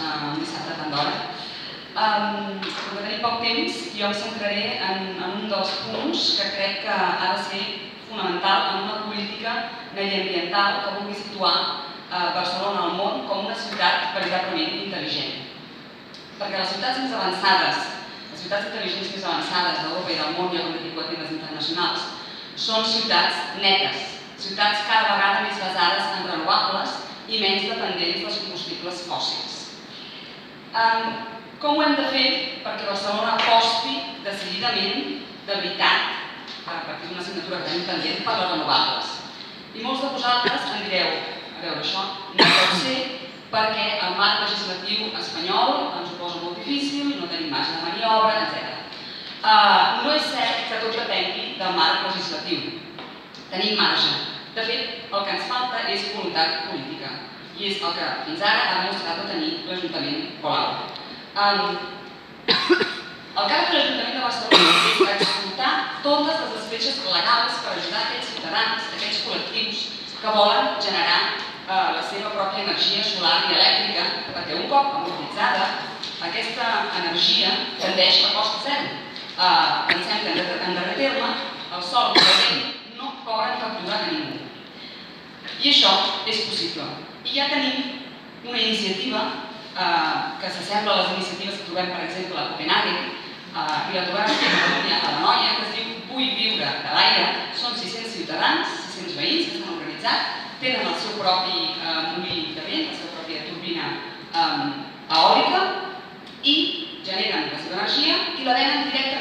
un dissabte tant d'hora. Com que tenim poc temps, jo em centraré en un dels punts que crec que ha de ser fonamental en una política mediambiental que vulgui situar Barcelona al món com una ciutat veritablement intel·ligent. Perquè les ciutats més avançades, les ciutats intel·ligents més avançades d'Europa i del món, ja com he dit a temes internacionals, són ciutats netes, ciutats cada vegada més basades en renovables i menys dependents dels combustibles fòssils. Com ho hem de fer perquè Barcelona aposti decididament, de veritat, perquè és una assignatura que tenim pendent, per les renovables? I molts de vosaltres em direu, a veure, això no pot ser perquè el marc legislatiu espanyol ens ho posa molt difícil, no tenim marge de maniobra, etc. No és cert que tot depengui del marc legislatiu. Tenim marge. De fet, el que ens falta és voluntat política i és el que fins ara ha demostrat no tenir l'Ajuntament Colau. El que ha de fer l'Ajuntament de Barcelona és explotar totes les escletxes legals per ajudar aquests ciutadans, aquests col·lectius que volen generar la seva pròpia energia solar i elèctrica, perquè un cop amortitzada, aquesta energia tendeix a cost zero. Pensem que en darrer terme, el sol i el vent no cobren factura a ningú. I això és possible. I ja tenim una iniciativa que s'assembla a les iniciatives que trobem, per exemple, a Copenhagen, i la trobem aquí a Catalunya, a la Noia, que es diu 8